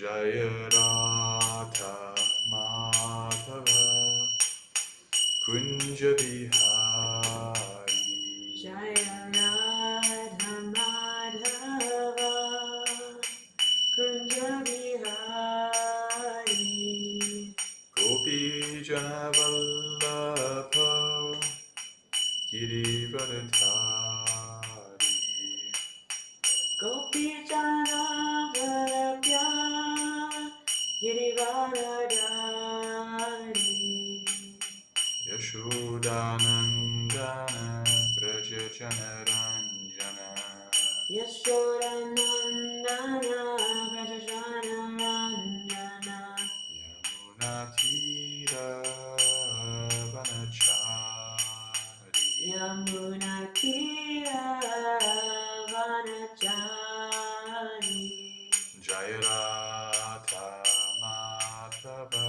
Jaya Radha Madhava Kunja Bihari Jaya Radha Madhava Kunja Bihari Gopi Jana Vallabha Girivardhari Gopi Jana Vallabhya Girivardhari Yashodanandana Braja Janaranjana Yashodanandana Vrajajana Randana Yamunatira Vanachari Yamuna Tira Vanachari Jaya Radha Madhava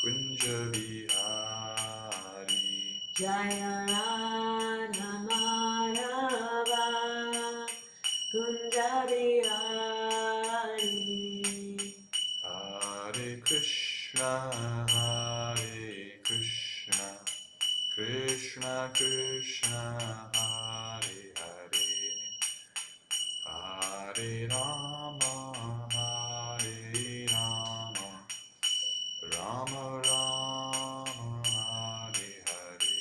Kunja Bihari Jaya Radha Madhava Kunja Bihari Hare Krishna Krishna Krishna Hare Hare Hare Rama Rama Rama Hare Hare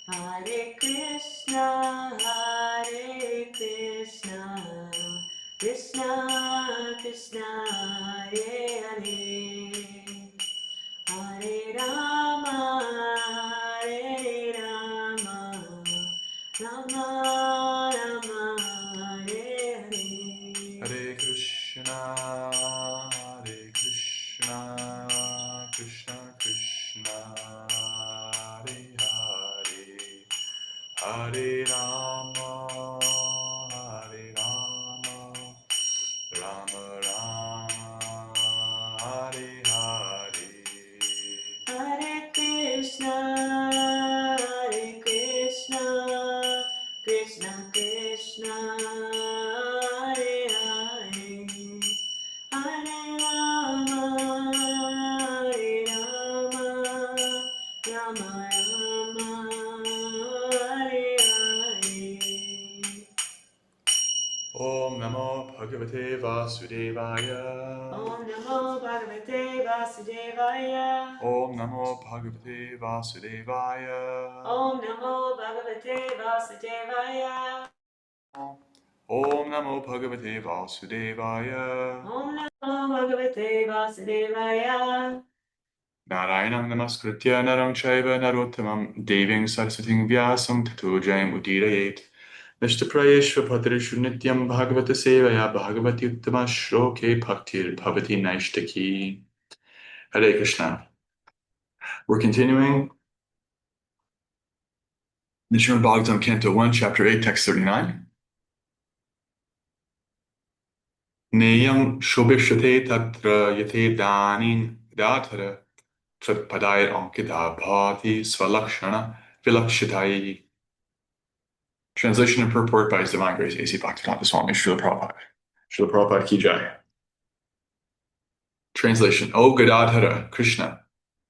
Hare Krishna Krishna Krishna Hare Hare Hare Rama Rama Rama Hare Hare Hare Krishna Krishna Krishna Hare Hare Hare Rama Rama Rama Hare Hare Hare Krishna Krishna Krishna Hare Hare Hare Rama Rama Rama Hare Hare Om Namo Bhagavate Vasudevaya Om Namo Bhagavate Vasudevaya Om Namo Bhagavate Vasudevaya Om Namo Bhagavate Vasudevaya Om Namo Bhagavate Vasudevaya Om Namo Bhagavate Vasudevaya Narayanam Namaskritya Naram Chaiva Narottamam Deving Saraswating Vyasam Tato Jayam Udirayet Mr. Prayeshva Padrishu Nityam Bhagavata Sevaya Bhagavati Uttama Shloke Bhaktir Bhavati Naishtaki Hare Krishna. We're continuing the Srimad Bhagavatam Canto 1, Chapter 8, Text 39. Neyam Shobhishate Tatra Yate Danin Datara Tradpadayat Ankita Bhati Svalakshana Vilakshitayi. Translation and purport by His Divine Grace A.C. Bhaktivedanta Swami Srila Prabhupada. Srila Prabhupada Ki Jai. Translation: O Gadadhara, Krishna,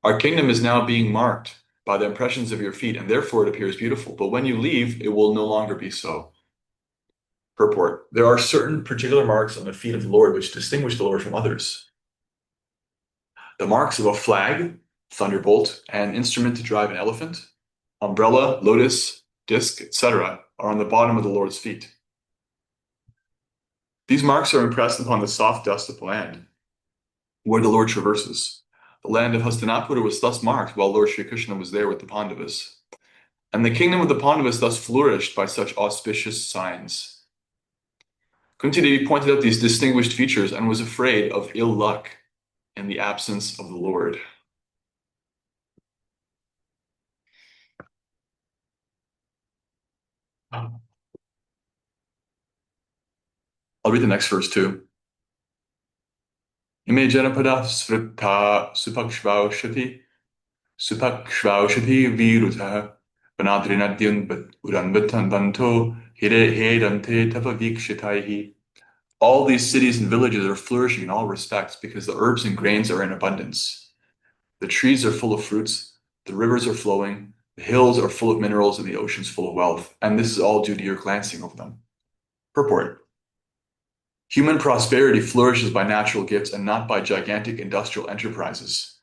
our kingdom is now being marked by the impressions of your feet, and therefore it appears beautiful. But when you leave, it will no longer be so. Purport: there are certain particular marks on the feet of the Lord which distinguish the Lord from others. The marks of a flag, thunderbolt, an instrument to drive an elephant, umbrella, lotus, disc, etc., are on the bottom of the Lord's feet. These marks are impressed upon the soft dust of the land where the Lord traverses. The land of Hastinapura was thus marked while Lord Sri Krishna was there with the Pandavas. And the kingdom of the Pandavas thus flourished by such auspicious signs. Kunti Devi pointed out these distinguished features and was afraid of ill luck in the absence of the Lord. I'll read the next verse too. Ime janapada svrita supakshvaushati virutaha vanadrinadyun uranvatan banto hidante tava vikshitaihi. All these cities and villages are flourishing in all respects because the herbs and grains are in abundance. The trees are full of fruits, the rivers are flowing, the hills are full of minerals, and the oceans full of wealth. And this is all due to your glancing over them. Purport. Human prosperity flourishes by natural gifts and not by gigantic industrial enterprises.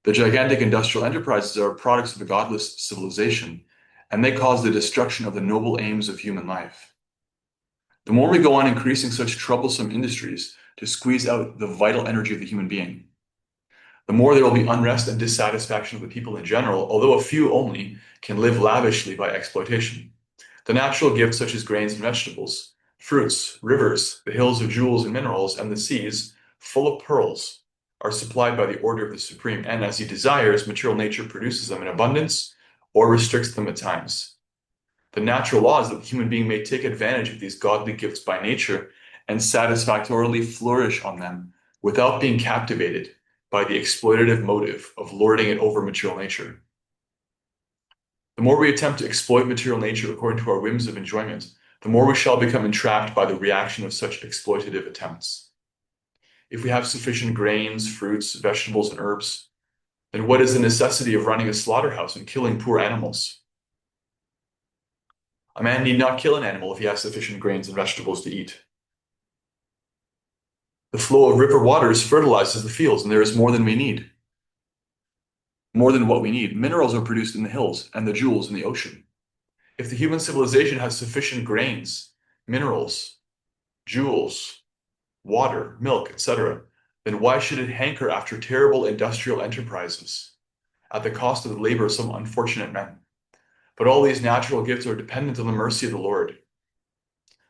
The gigantic industrial enterprises are products of a godless civilization, and they cause the destruction of the noble aims of human life. The more we go on increasing such troublesome industries to squeeze out the vital energy of the human being, the more there will be unrest and dissatisfaction of the people in general, although a few only can live lavishly by exploitation. The natural gifts such as grains and vegetables, fruits, rivers, the hills of jewels and minerals, and the seas, full of pearls, are supplied by the order of the Supreme, and as he desires, material nature produces them in abundance or restricts them at times. The natural law is that the human being may take advantage of these godly gifts by nature and satisfactorily flourish on them without being captivated by the exploitative motive of lording it over material nature. The more we attempt to exploit material nature according to our whims of enjoyment, the more we shall become entrapped by the reaction of such exploitative attempts. If we have sufficient grains, fruits, vegetables, and herbs, then what is the necessity of running a slaughterhouse and killing poor animals? A man need not kill an animal if he has sufficient grains and vegetables to eat. The flow of river waters fertilizes the fields, and there is more than we need. More than what we need. Minerals are produced in the hills and the jewels in the ocean. If the human civilization has sufficient grains, minerals, jewels, water, milk, etc., then why should it hanker after terrible industrial enterprises at the cost of the labor of some unfortunate men? But all these natural gifts are dependent on the mercy of the Lord.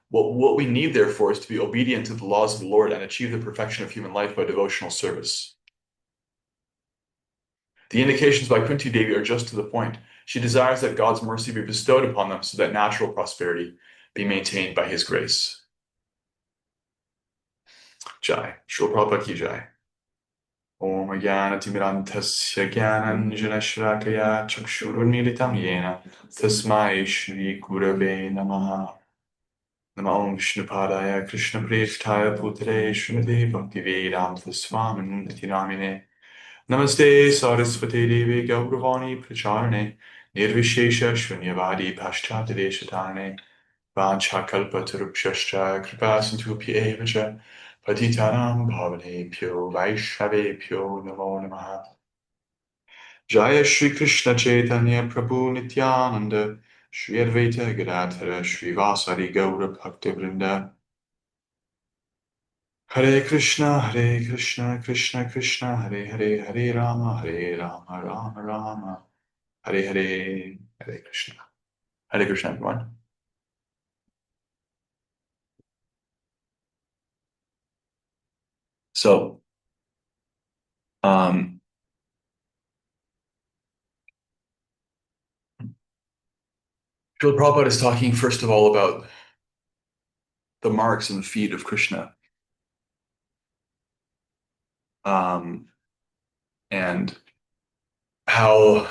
What we need, therefore, is to be obedient to the laws of the Lord and achieve the perfection of human life by devotional service. The indications by Kunti Devi are just to the point. She desires that God's mercy be bestowed upon them so that natural prosperity be maintained by his grace. Jai. Srila Prabhupada ki jai. Om Jnanatimirantasya Jnananjanashrakaya Chakshurunmilitam Yena Tasmai Shri Gurave Namaha. Namo Om Vishnupadaya Krishna Prestaya Putre Srimati Bhaktivedanta Swamin Iti Namine. Namaste Saraswati Devi Gauravani Pracharane Nirvishesha Shunyavadi Paschatadeshatane Vanchakalpatarupshascha Kripasantupi Evacha Patitanam Bhavanebhyo Vaishnavebhyo Namo Namaha. Jaya Shri Krishna Chaitanya Prabhu Nityananda Shri Advaita Gadadhara Shri Vasari Gaura Bhaktivinoda. Hare Krishna, Krishna Krishna, Hare Hare, Hare Rama, Rama Rama, Hare Hare, Hare Krishna. Hare Krishna, everyone. So, Srila Prabhupada is talking first of all about the marks and the feet of Krishna. And how,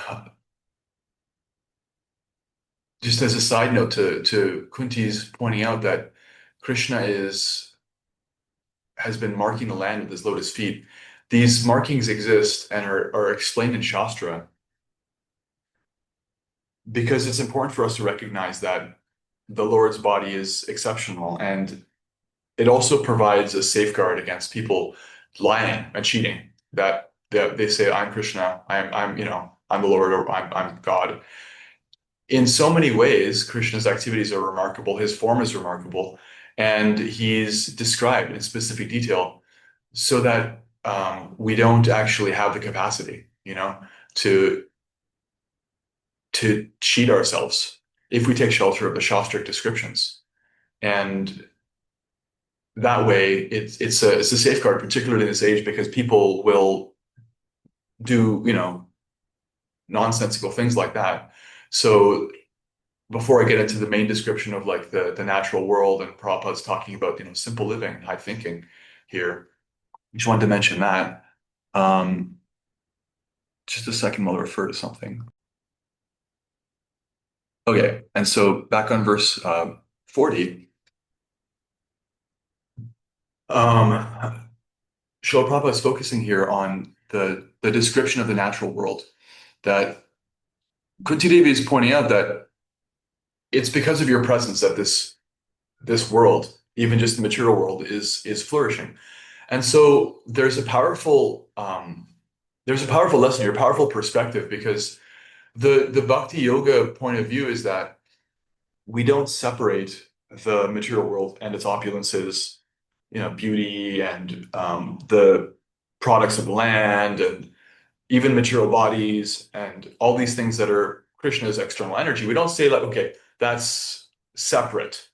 just as a side note to Kunti's pointing out that Krishna has been marking the land with his lotus feet. These markings exist and are explained in Shastra because it's important for us to recognize that the Lord's body is exceptional, and it also provides a safeguard against people lying and cheating. That they say, "I'm Krishna, I'm the Lord, or I'm God." In so many ways, Krishna's activities are remarkable. His form is remarkable, and he's described in specific detail, so that we don't actually have the capacity, to cheat ourselves if we take shelter of the Shastric descriptions. And that way, it's a safeguard, particularly in this age, because people will do, nonsensical things like that. So before I get into the main description of like the natural world, and Prabhupada's talking about, simple living, high thinking here, I just wanted to mention that. Just a second, I'll refer to something. Okay, and so back on verse 40, Um, Srila Prabhupada is focusing here on the description of the natural world. That Kunti Devi is pointing out that it's because of your presence that this world, even just the material world, is flourishing. And so there's a powerful lesson here, a powerful perspective, because the Bhakti Yoga point of view is that we don't separate the material world and its opulences, beauty and the products of the land and even material bodies and all these things that are Krishna's external energy. We don't say like, okay, that's separate.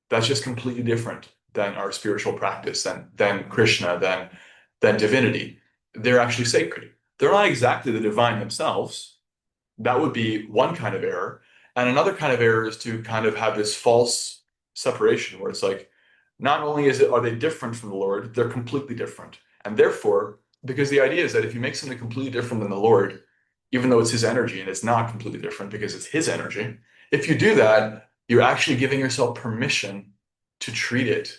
That's just completely different than our spiritual practice, than Krishna, than divinity. They're actually sacred. They're not exactly the divine themselves. That would be one kind of error. And another kind of error is to kind of have this false separation where it's like, not only are they different from the Lord, they're completely different. And therefore, because the idea is that if you make something completely different than the Lord, even though it's his energy and it's not completely different because it's his energy, if you do that, you're actually giving yourself permission to treat it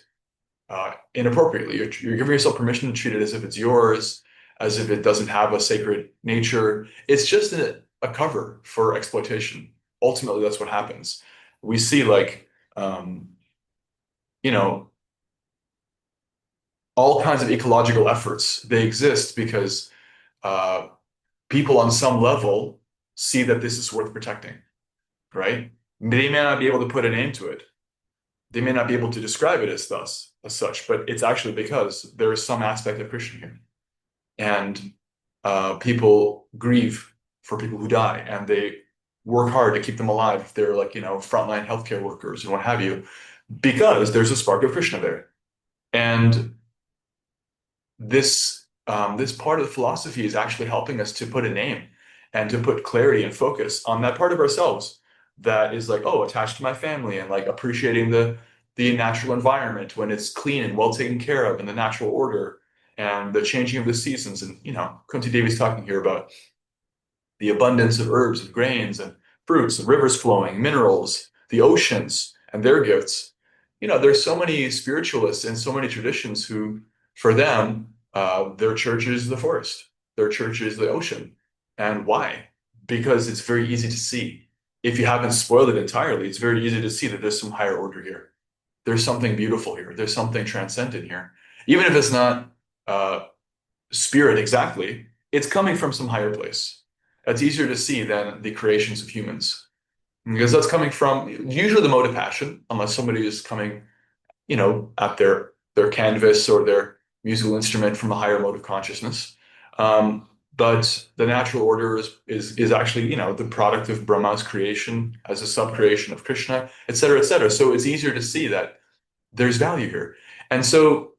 inappropriately. You're giving yourself permission to treat it as if it's yours, as if it doesn't have a sacred nature. It's just a cover for exploitation. Ultimately, that's what happens. We see like, um, you know, all kinds of ecological efforts. They exist because uh, people on some level see that this is worth protecting, right? They may not be able to put a name to it. They may not be able to describe it as such, but it's actually because there is some aspect of Krishna here. And people grieve for people who die, and they work hard to keep them alive if they're like, frontline healthcare workers and what have you, because there's a spark of Krishna there. And this part of the philosophy is actually helping us to put a name and to put clarity and focus on that part of ourselves that is like, oh, attached to my family and like appreciating the natural environment when it's clean and well taken care of and the natural order and the changing of the seasons. And Kunti Devi's talking here about the abundance of herbs and grains and fruits and rivers flowing, minerals, the oceans and their gifts. There's so many spiritualists and so many traditions who, for them, their church is the forest, their church is the ocean. And why? Because it's very easy to see. If you haven't spoiled it entirely, it's very easy to see that there's some higher order here. There's something beautiful here. There's something transcendent here. Even if it's not uh, spirit exactly, it's coming from some higher place. That's easier to see than the creations of humans. Because that's coming from usually the mode of passion, unless somebody is coming, at their canvas or their musical instrument from a higher mode of consciousness. But the natural order is actually, the product of Brahma's creation as a sub-creation of Krishna, et cetera, et cetera. So it's easier to see that there's value here. And so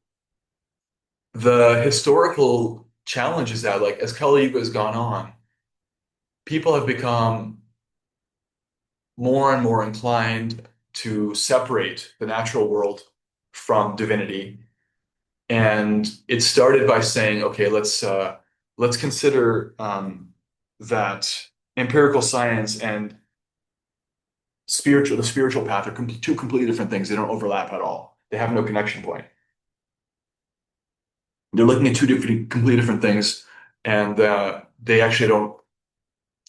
the historical challenge is that, like, as Kali Yuga has gone on, people have become more and more inclined to separate the natural world from divinity. And it started by saying, okay, let's consider that empirical science and the spiritual path are two completely different things. They don't overlap at all. They have no connection point. They're looking at completely different things, and they actually don't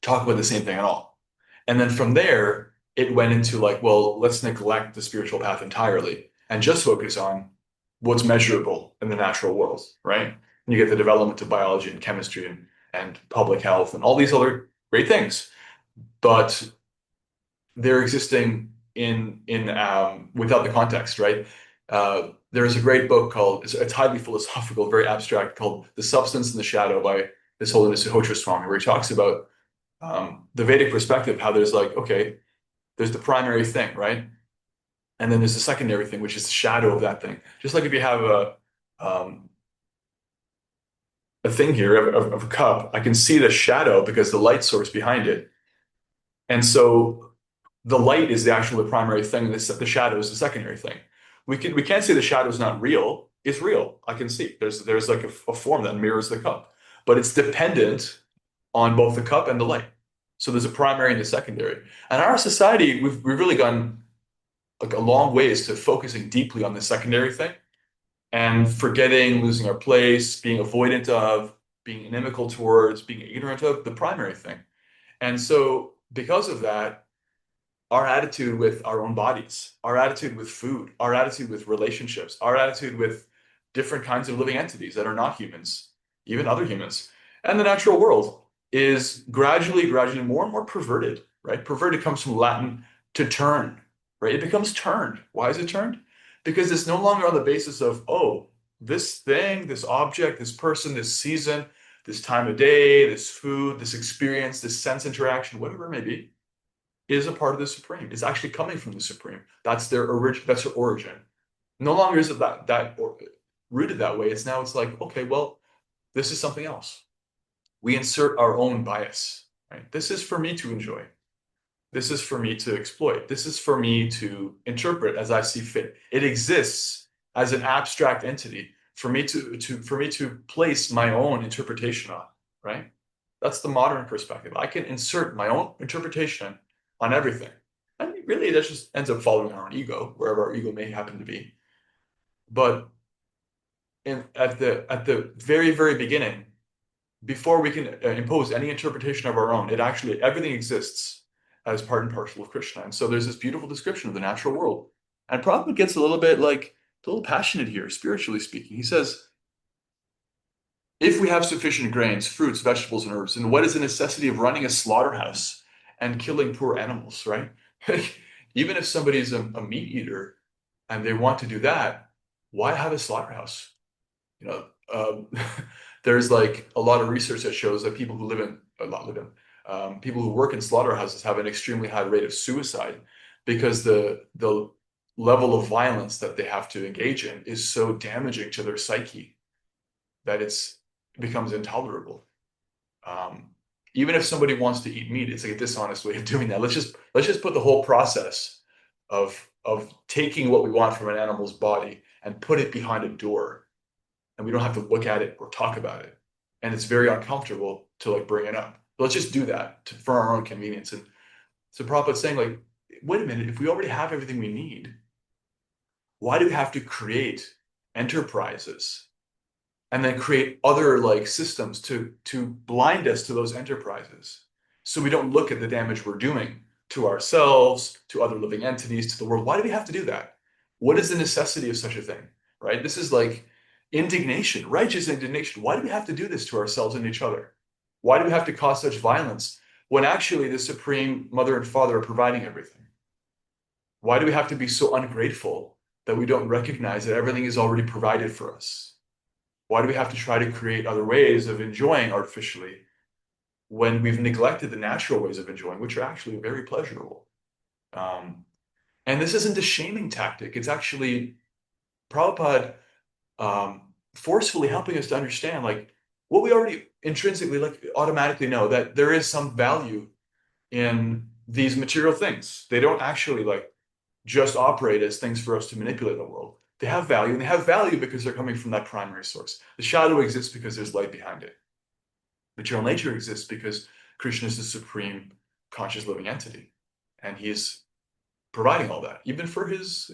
talk about the same thing at all. And then from there, it went into like, well, let's neglect the spiritual path entirely and just focus on what's measurable in the natural world, right? And you get the development of biology and chemistry and public health and all these other great things, but they're existing in without the context, right? There's a great book called, it's highly philosophical, very abstract, called The Substance and the Shadow by His Holiness Suhotra Swami, where he talks about the Vedic perspective, how there's like, okay, there's the primary thing, right? And then there's the secondary thing, which is the shadow of that thing. Just like if you have a thing here of a cup, I can see the shadow because the light source behind it. And so the light is the primary thing. The shadow is the secondary thing. We can't say the shadow is not real. It's real. I can see there's like a form that mirrors the cup, but it's dependent on both the cup and the light. So there's a primary and a secondary. And our society, we've really gone like a long ways to focusing deeply on the secondary thing and forgetting, losing our place, being avoidant of, being inimical towards, being ignorant of the primary thing. And so, because of that, our attitude with our own bodies, our attitude with food, our attitude with relationships, our attitude with different kinds of living entities that are not humans, even other humans, and the natural world is gradually more and more perverted, right? Perverted comes from Latin to turn, right? It becomes turned. Why is it turned? Because it's no longer on the basis of, oh, this thing, this object, this person, this season, this time of day, this food, this experience, this sense interaction, whatever it may be, is a part of the Supreme. It's actually coming from the Supreme. That's their origin. That's their origin. No longer is it rooted that way. It's like, okay, well, this is something else. We insert our own bias, right? This is for me to enjoy. This is for me to exploit. This is for me to interpret as I see fit. It exists as an abstract entity for me to place my own interpretation on, right? That's the modern perspective. I can insert my own interpretation on everything. And really, that just ends up following our own ego, wherever our ego may happen to be. But at the very beginning, before we can impose any interpretation of our own, everything exists as part and parcel of Krishna. And so there's this beautiful description of the natural world. And Prabhupada gets a little passionate here, spiritually speaking. He says, if we have sufficient grains, fruits, vegetables, and herbs, then what is the necessity of running a slaughterhouse and killing poor animals, right? Even if somebody's a meat eater and they want to do that, why have a slaughterhouse? You know, there's like a lot of research that shows that people who people who work in slaughterhouses have an extremely high rate of suicide because the level of violence that they have to engage in is so damaging to their psyche that it becomes intolerable. Even if somebody wants to eat meat, it's like a dishonest way of doing that. Let's just put the whole process of taking what we want from an animal's body and put it behind a door, and we don't have to look at it or talk about it, and it's very uncomfortable to like bring it up. But let's just do that for our own convenience. And so Prabhupada's saying, like, wait a minute, if we already have everything we need, why do we have to create enterprises and then create other like systems to blind us to those enterprises so we don't look at the damage we're doing to ourselves, to other living entities, to the world? Why do we have to do that? What is the necessity of such a thing, right? This is like indignation, righteous indignation. Why do we have to do this to ourselves and each other? Why do we have to cause such violence when actually the Supreme Mother and Father are providing everything? Why do we have to be so ungrateful that we don't recognize that everything is already provided for us? Why do we have to try to create other ways of enjoying artificially when we've neglected the natural ways of enjoying, which are actually very pleasurable? And this isn't a shaming tactic. It's actually Prabhupada forcefully helping us to understand like what we already intrinsically like automatically know, that there is some value in these material things. They don't actually like just operate as things for us to manipulate the world. They have value, and they have value because they're coming from that primary source. The shadow exists because there's light behind it. Material nature exists because Krishna is the supreme conscious living entity, and he's providing all that, even for his,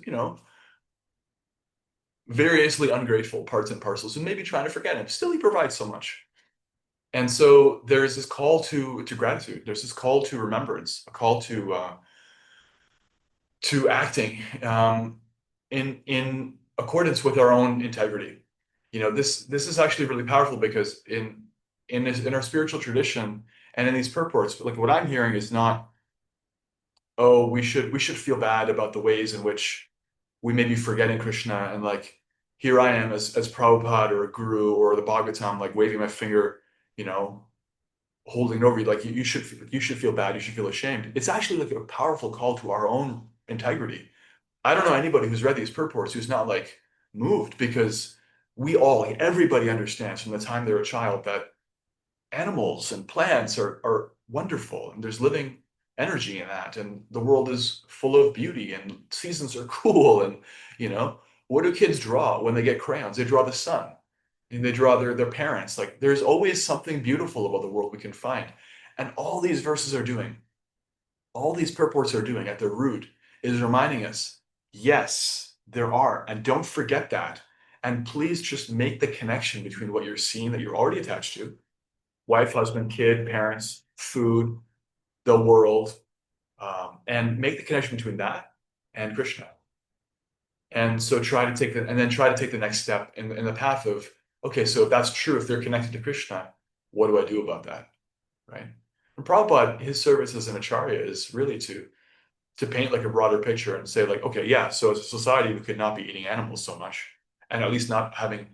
variously ungrateful parts and parcels who may be trying to forget him. Still, he provides so much. And so there's this call to gratitude. There's this call to remembrance, a call to acting in accordance with our own integrity. This is actually really powerful because in our spiritual tradition and in these purports, like what I'm hearing is not, oh, we should feel bad about the ways in which we may be forgetting Krishna, and like here I am as Prabhupada or a guru or the Bhagavatam, like waving my finger, holding it over you, like you should feel bad, you should feel ashamed. It's actually like a powerful call to our own integrity. I don't know anybody who's read these purports who's not like moved, because everybody understands from the time they're a child that animals and plants are wonderful, and there's living energy in that, and the world is full of beauty, and seasons are cool, and what do kids draw when they get crayons? They draw the sun, and they draw their parents. Like there's always something beautiful about the world we can find. And all these verses are doing, all these purports are doing at their root is reminding us, yes, there are, and don't forget that. And please just make the connection between what you're seeing that you're already attached to, wife, husband, kid, parents, food, the world, and make the connection between that and Krishna. And so try to take the next step in the path of, okay, so if that's true, if they're connected to Krishna, what do I do about that? Right? And Prabhupada, his service as an acharya is really to paint like a broader picture and say like, okay, yeah, so as a society, we could not be eating animals so much, and at least not having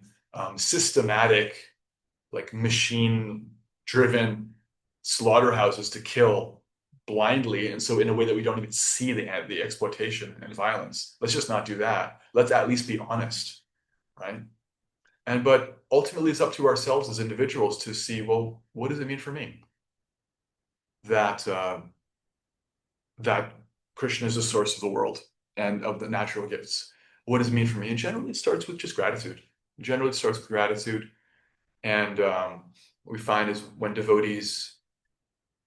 systematic, like machine-driven slaughterhouses to kill blindly, and so in a way that we don't even see the exploitation and violence. Let's just not do that. Let's at least be honest, right? But ultimately, it's up to ourselves as individuals to see, well, what does it mean for me that that Krishna is the source of the world and of the natural gifts? What does it mean for me? And generally, it starts with just gratitude. Generally, it starts with gratitude, and what we find is when devotees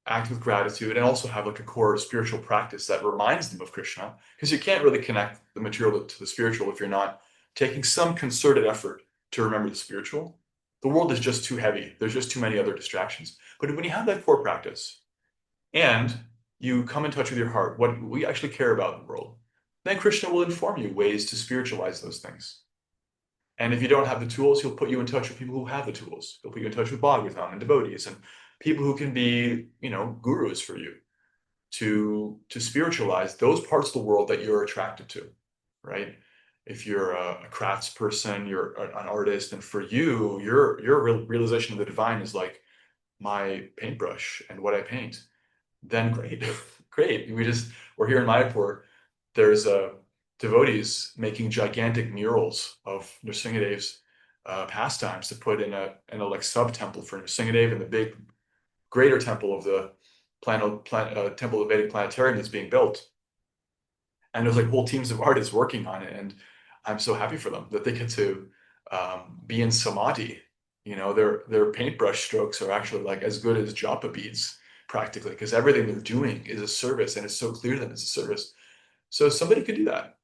act with gratitude and also have like a core spiritual practice that reminds them of Krishna, because you can't really connect the material to the spiritual if you're not taking some concerted effort to remember the spiritual. The world is just too heavy. There's just too many other distractions. But when you have that core practice and you come in touch with your heart, what we actually care about in the world, then Krishna will inform you ways to spiritualize those things. And if you don't have the tools, he'll put you in touch with people who have the tools. He'll put you in touch with Bhagavatam and devotees and people who can be, gurus for you to spiritualize those parts of the world that you're attracted to, right? If you're a craftsperson, you're an artist, and for you, your realization of the divine is like my paintbrush and what I paint, then great, great. We're here in Mayapur. There's devotees making gigantic murals of Nrsingadev's pastimes to put in a like sub temple for Nrsingadev and the big greater temple of the temple of Vedic planetarium that's being built. And there's like whole teams of artists working on it, and I'm so happy for them that they get to be in samadhi. Their paintbrush strokes are actually like as good as japa beads practically, because everything they're doing is a service, and it's so clear that it's a service. So somebody could do that.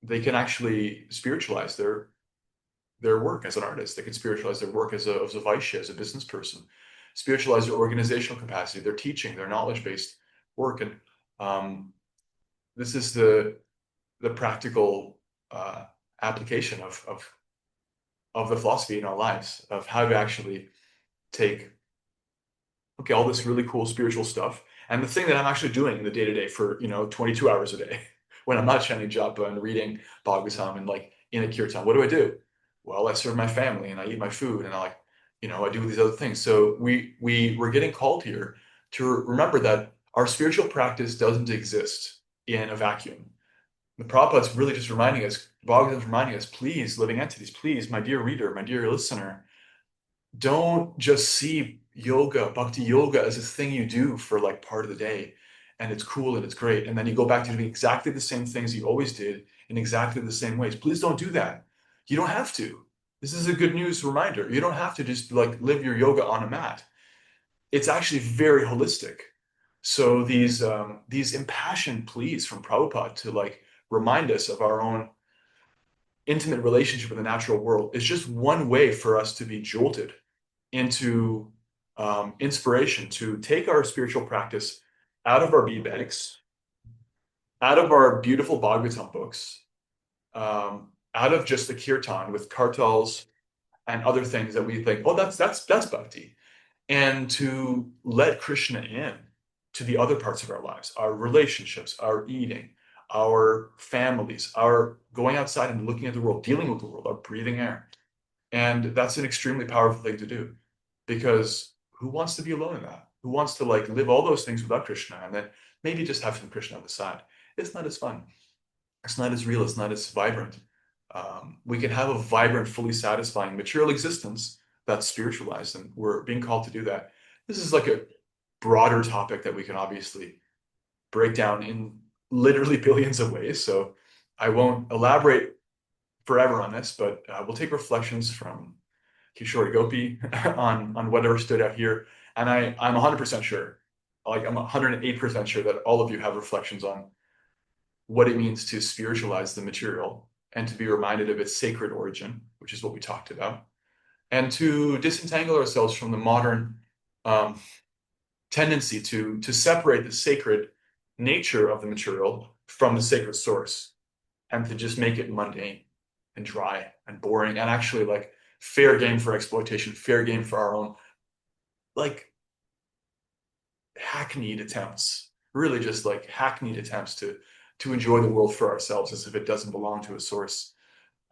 They can actually spiritualize their work as an artist. They can spiritualize their work as a Vaishya, as a business person, spiritualize their organizational capacity, their teaching, their knowledge-based work. And this is the practical application of the philosophy in our lives, of how to actually take, okay, all this really cool spiritual stuff, and the thing that I'm actually doing in the day-to-day for 22 hours a day when I'm not chanting japa and reading Bhagavatam and like in a kirtan, what do? Well, I serve my family and I eat my food and I do these other things. So we're getting called here to remember that our spiritual practice doesn't exist in a vacuum. The Prabhupada's really just reminding us, Bhagavatam's reminding us, please, living entities, please, my dear reader, my dear listener, don't just see yoga, bhakti yoga, as a thing you do for like part of the day and it's cool and it's great, and then you go back to doing exactly the same things you always did in exactly the same ways. Please don't do that. You don't have to. This is a good news reminder. You don't have to just like live your yoga on a mat. It's actually very holistic. So these impassioned pleas from Prabhupada to like remind us of our own intimate relationship with the natural world is just one way for us to be jolted into inspiration to take our spiritual practice out of our bead bags, out of our beautiful Bhagavatam books, out of just the kirtan with kartals and other things that we think, oh, that's bhakti, and to let Krishna in to the other parts of our lives, our relationships, our eating, our families, our going outside and looking at the world, dealing with the world, our breathing air. And that's an extremely powerful thing to do, because who wants to be alone in that? Who wants to like live all those things without Krishna and then maybe just have some Krishna on the side? It's not as fun. It's not as real. It's not as vibrant. We can have a vibrant, fully satisfying material existence that's spiritualized, and we're being called to do that. This is like a broader topic that we can obviously break down in literally billions of ways. So I won't elaborate forever on this, but we'll take reflections from Kishore Gopi on whatever stood out here. And I'm 100% sure, like I'm 108% sure that all of you have reflections on what it means to spiritualize the material and to be reminded of its sacred origin, which is what we talked about, and to disentangle ourselves from the modern tendency to separate the sacred nature of the material from the sacred source, and to just make it mundane and dry and boring, and actually like fair game for exploitation, fair game for our own like hackneyed attempts, really just like hackneyed attempts to enjoy the world for ourselves as if it doesn't belong to a source,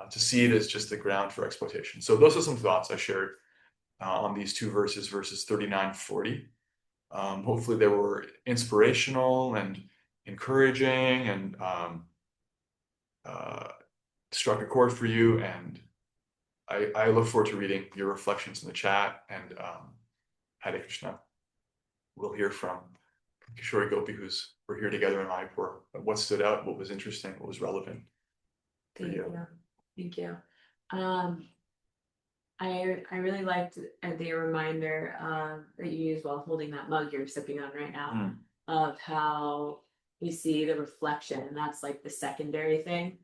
to see it as just the ground for exploitation. So those are some thoughts I shared on these two verses, verses 39, 40. Hopefully they were inspirational and encouraging, and struck a chord for you. And I look forward to reading your reflections in the chat. And Hare Krishna. We'll hear from Kishore Gopi, we're here together in Mayapur. What stood out, what was interesting, what was relevant for Thank you. Thank you. I really liked the reminder that you used while holding that mug you're sipping on right now, of how we see the reflection, and that's like the secondary thing,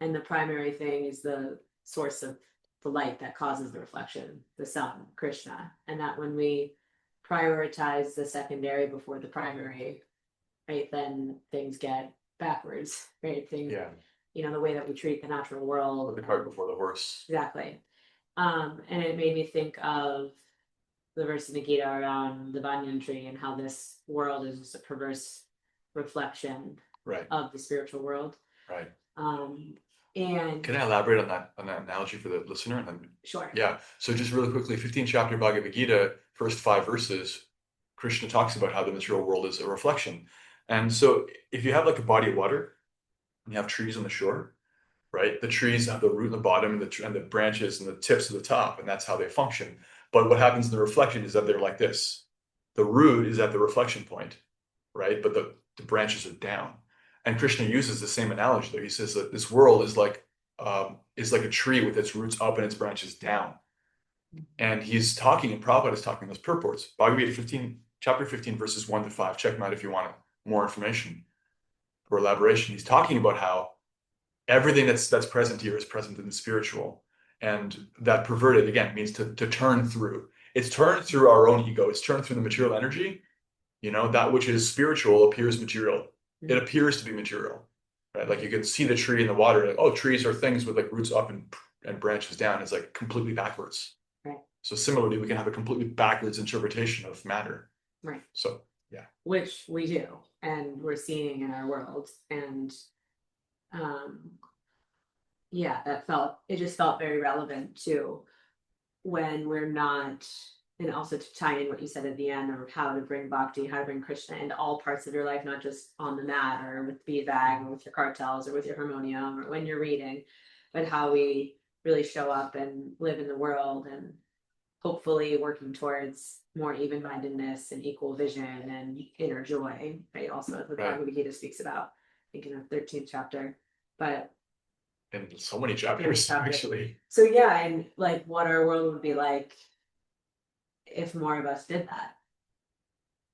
and the primary thing is the source of the light that causes the reflection, the sun, Krishna. And that when we prioritize the secondary before the primary, right, then things get backwards, right? Things, Yeah, the way that we treat the natural world. the cart before the horse. Exactly. And it made me think of the verse in the Gita around the banyan tree and how this world is just a perverse reflection Right. of the spiritual world. Right. And can I elaborate on that analogy for the listener? Sure. Yeah. So just really quickly, 15th chapter Bhagavad Gita, first 5 verses, Krishna talks about how the material world is a reflection. And so if you have like a body of water and you have trees on the shore, right? The trees have the root in the bottom and the branches and the tips at the top, and that's how they function. But what happens in the reflection is that they're like this. The root is at the reflection point, right? But the branches are down. And Krishna uses the same analogy there. He says that this world is like a tree with its roots up and its branches down. And he's talking, and Prabhupada is talking in those purports. Bhagavad Gita chapter 15, verses 1 to 5. Check them out if you want more information or elaboration. He's talking about how everything that's present here is present in the spiritual. And that perverted, again, means to turn through. It's turned through our own ego. It's turned through the material energy. That which is spiritual appears material. It appears to be material, right? Like you can see the tree in the water. Like, oh, trees are things with like roots up and branches down. It's like completely backwards. Right. So similarly, we can have a completely backwards interpretation of matter. Right. So, yeah. Which we do, and we're seeing in our world. And it just felt very relevant to when we're not, and also to tie in what you said at the end of how to bring bhakti, how to bring Krishna into all parts of your life, not just on the mat or with the bag or with your cartels or with your harmonium or when you're reading, but how we really show up and live in the world, and hopefully working towards more even-mindedness and equal vision and inner joy, right? Also, the Bhagavad Gita speaks about, I think in the 13th chapter, but in so many chapters, actually. So yeah, and like what our world would be like if more of us did that,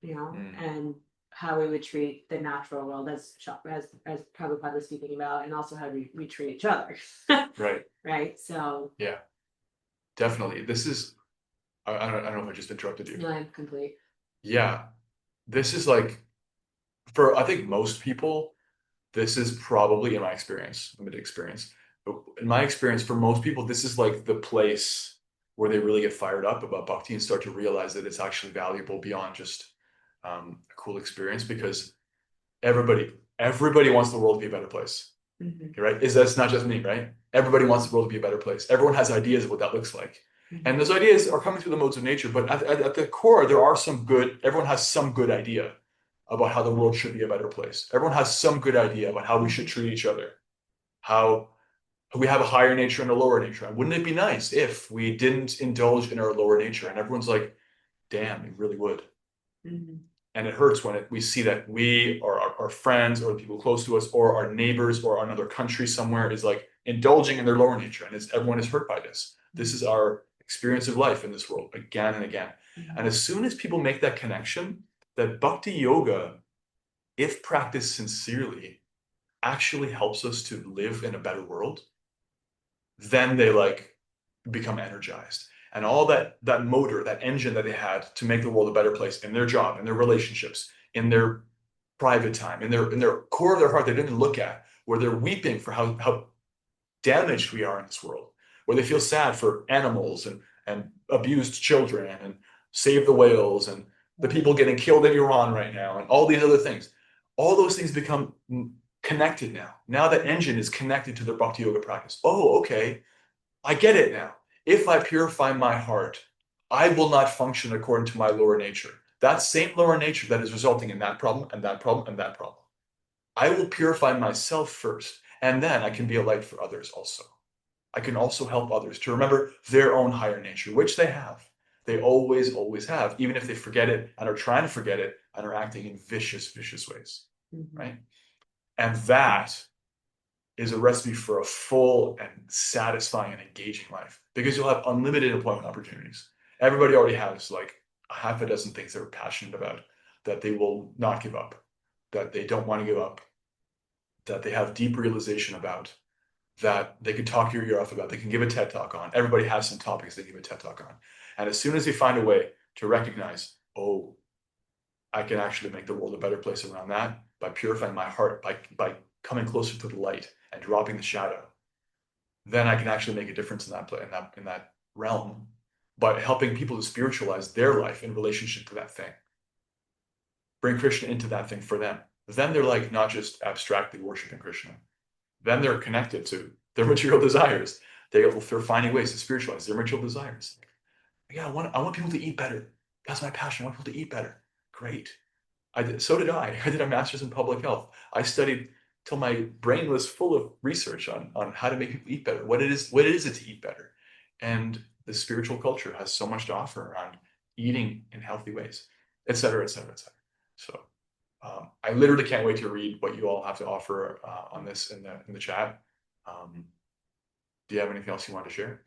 and how we would treat the natural world as Prabhupada was speaking about, and also how we treat each other. Right. Right. So yeah, definitely. This is, I don't know if I just interrupted you. No, I'm complete. Yeah, this is like, for I think most people, this is probably, in my experience, limited experience, but in my experience, for most people, this is like the place where they really get fired up about bhakti and start to realize that it's actually valuable beyond just a cool experience, because everybody wants the world to be a better place. Right? That's not just me, right? Everybody wants the world to be a better place. Everyone has ideas of what that looks like. And those ideas are coming through the modes of nature, but at the core, everyone has some good idea about how the world should be a better place. Everyone has some good idea about how we should treat each other, how we have a higher nature and a lower nature. And wouldn't it be nice if we didn't indulge in our lower nature? And everyone's like, damn, it really would. And it hurts when we see that we or our friends or the people close to us or our neighbors or another country somewhere is like indulging in their lower nature. And everyone is hurt by this. This is our experience of life in this world again and again. And as soon as people make that connection, that bhakti yoga, if practiced sincerely, actually helps us to live in a better world, then they like become energized. And all that motor, that engine that they had to make the world a better place in their job, in their relationships, in their private time, in their core of their heart, they didn't look at, where they're weeping for how damaged we are in this world, where they feel sad for animals and abused children and save the whales and the people getting killed in Iran right now and all these other things. All those things become connected now. Now that engine is connected to their bhakti yoga practice. Oh, okay. I get it now. If I purify my heart, I will not function according to my lower nature. That same lower nature that is resulting in that problem and that problem and that problem. I will purify myself first, and then I can be a light for others also. I can also help others to remember their own higher nature, which they have. They always, always have, even if they forget it and are trying to forget it and are acting in vicious, vicious ways, right? And that is a recipe for a full and satisfying and engaging life, because you'll have unlimited employment opportunities. Everybody already has like a half a dozen things they're passionate about that they will not give up, that they don't want to give up, that they have deep realization about, that they could talk your ear off about, they can give a TED talk on. Everybody has some topics they give a TED talk on. And as soon as they find a way to recognize, oh, I can actually make the world a better place around that by purifying my heart, by coming closer to the light and dropping the shadow, then I can actually make a difference in that realm by helping people to spiritualize their life in relationship to that thing. Bring Krishna into that thing for them. Then they're like not just abstractly worshiping Krishna. Then they're connected to their material desires. They're finding ways to spiritualize their material desires. Yeah, I want people to eat better. That's my passion. I want people to eat better. Great. So did I. I did a master's in public health. I studied till my brain was full of research on how to make people eat better. What is it to eat better? And the spiritual culture has so much to offer around eating in healthy ways, et cetera, et cetera, et cetera. So I literally can't wait to read what you all have to offer on this in the chat. Do you have anything else you want to share?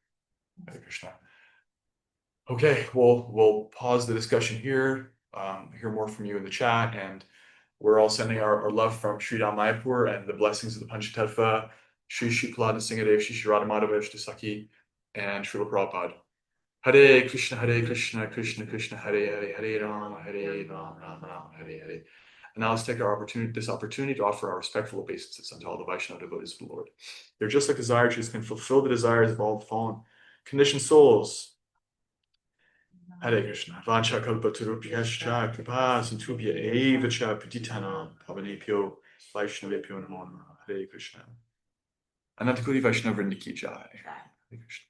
Hare Krishna. Okay, we'll pause the discussion here, hear more from you in the chat, and we're all sending our love from Sri Ram Mayapur and the blessings of the Panchatattva, Sri Shukla Nrsingadev, Sri Radhamadhava, Sri Saki, and Srila Prabhupada. Hare Krishna, Krishna Krishna, Hare Hare, Hare Ram, Ram Ram, Hare Hare. And now let's take this opportunity to offer our respectful obeisances unto all the Vaishnava devotees of the Lord. They're just like desire trees can fulfill the desires of all the fallen conditioned souls. Hare Krishna. Vancha kalpatarupyascha kripa santubhya eva cha patitanam pavanebhyo Vaishnavebhyo namo namaha. Hare Krishna. Anantakoti Vaishnava Vrinda ki jai. Hare Krishna.